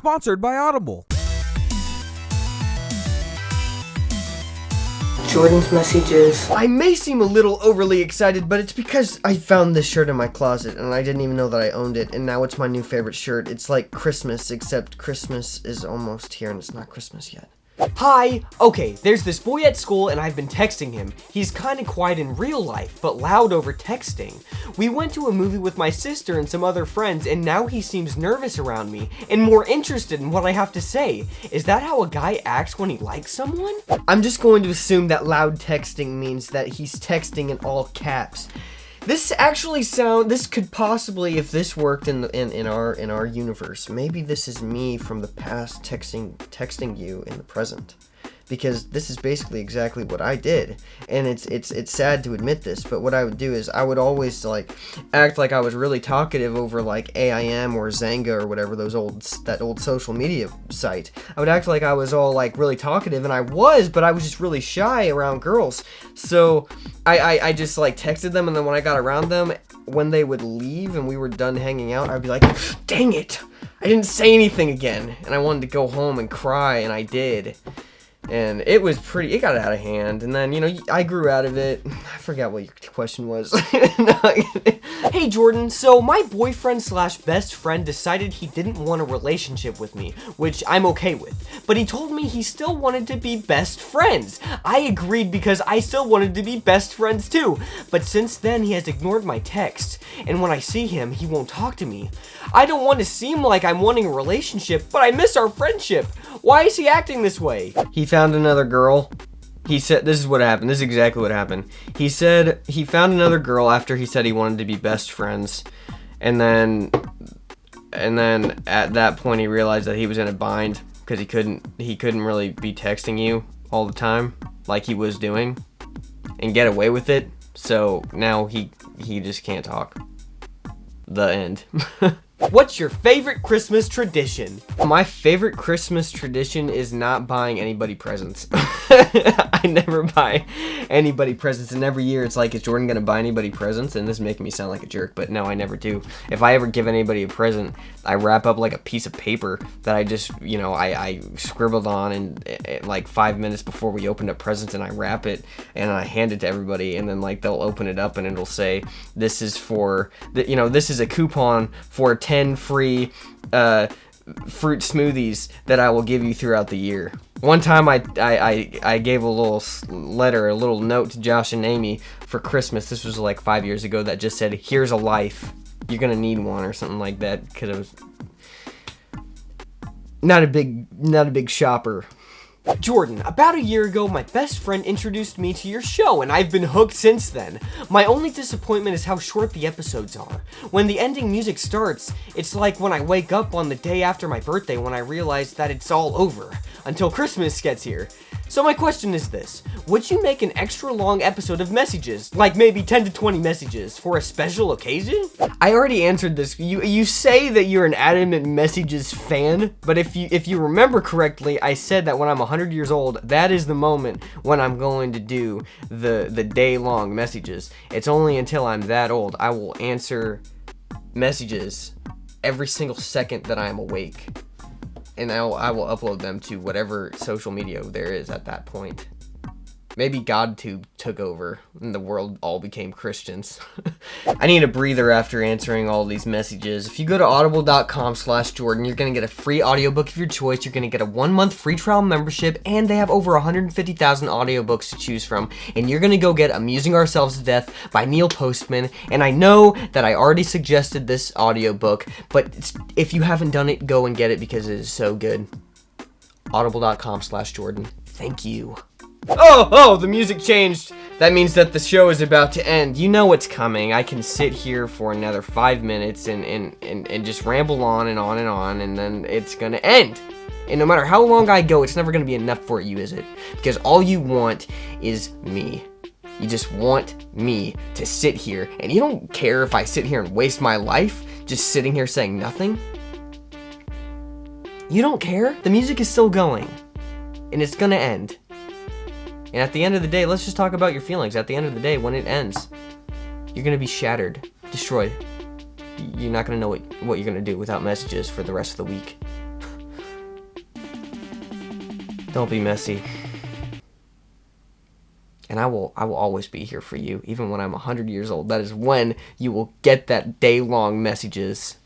Sponsored by Audible. Jordan's Messyges. I may seem a little overly excited, but it's because I found this shirt in my closet and I didn't even know that I owned it, and now it's my new favorite shirt. It's like Christmas, except Christmas is almost here and it's not Christmas yet. Hi! Okay, there's this boy at school and I've been texting him. He's kinda quiet in real life, but loud over texting. We went to a movie with my sister and some other friends, and now he seems nervous around me and more interested in what I have to say. Is that how a guy acts when he likes someone? I'm just going to assume that loud texting means that he's texting in all caps. This could possibly, if this worked in our universe, maybe this is me from the past texting you in the present, because this is basically exactly what I did, and it's sad to admit this, but what I would do is I would always like act like I was really talkative over like AIM or Zanga or whatever that old social media site. I would act like I was all like really talkative, and I was, but I was just really shy around girls. So I just like texted them, and then when I got around them, when they would leave and we were done hanging out, I'd be like, dang it, I didn't say anything again, and I wanted to go home and cry, and I did. And it got out of hand, and then, I grew out of it. I forgot what your question was. Hey Jordan, so my boyfriend / best friend decided he didn't want a relationship with me, which I'm okay with, but he told me he still wanted to be best friends. I agreed because I still wanted to be best friends too, but since then he has ignored my texts, and when I see him, he won't talk to me. I don't want to seem like I'm wanting a relationship, but I miss our friendship. Why is he acting this way? He found another girl. He said, this is what happened. This is exactly what happened. He said he found another girl after he said he wanted to be best friends. And then at that point he realized that he was in a bind because he couldn't really be texting you all the time like he was doing and get away with it. So now he just can't talk. The end. What's your favorite Christmas tradition? My favorite Christmas tradition is not buying anybody presents. I never buy anybody presents, and every year it's like, is Jordan gonna buy anybody presents? And this is making me sound like a jerk, but no, I never do. If I ever give anybody a present, I wrap up like a piece of paper that I just, I scribbled on and like 5 minutes before we opened up presents, and I wrap it and I hand it to everybody, and then like they'll open it up and it'll say, this is a coupon for 10 free fruit smoothies that I will give you throughout the year. One time I gave a little note to Josh and Amy for Christmas. This was like 5 years ago, that just said, here's a life, you're gonna need one, or something like that, because I was not a big shopper. Jordan, about a year ago, my best friend introduced me to your show, and I've been hooked since then. My only disappointment is how short the episodes are. When the ending music starts, it's like when I wake up on the day after my birthday when I realize that it's all over, until Christmas gets here. So my question is this: would you make an extra long episode of Messyges, like maybe 10 to 20 messages, for a special occasion? I already answered this. You say that you're an adamant Messyges fan, but if you remember correctly, I said that when I'm 100 years old, that is the moment when I'm going to do the day-long Messyges. It's only until I'm that old I will answer messages every single second that I am awake. And I will upload them to whatever social media there is at that point. Maybe GodTube took over and the world all became Christians. I need a breather after answering all these messages. If you go to audible.com/Jordan, you're going to get a free audiobook of your choice. You're going to get a 1-month free trial membership, and they have over 150,000 audiobooks to choose from. And you're going to go get Amusing Ourselves to Death by Neil Postman. And I know that I already suggested this audiobook, but if you haven't done it, go and get it because it is so good. Audible.com/Jordan. Thank you. Oh, the music changed. That means that the show is about to end. You know what's coming. I can sit here for another 5 minutes and just ramble on and on and on, and then it's gonna end. And no matter how long I go, it's never gonna be enough for you, is it? Because all you want is me. You just want me to sit here, and you don't care if I sit here and waste my life just sitting here saying nothing? You don't care? The music is still going, and it's gonna end. And at the end of the day, let's just talk about your feelings. At the end of the day, when it ends, you're gonna be shattered, destroyed. You're not gonna know what you're gonna do without messages for the rest of the week. Don't be messy. And I will always be here for you, even when I'm 100 years old. That is when you will get that day-long messages.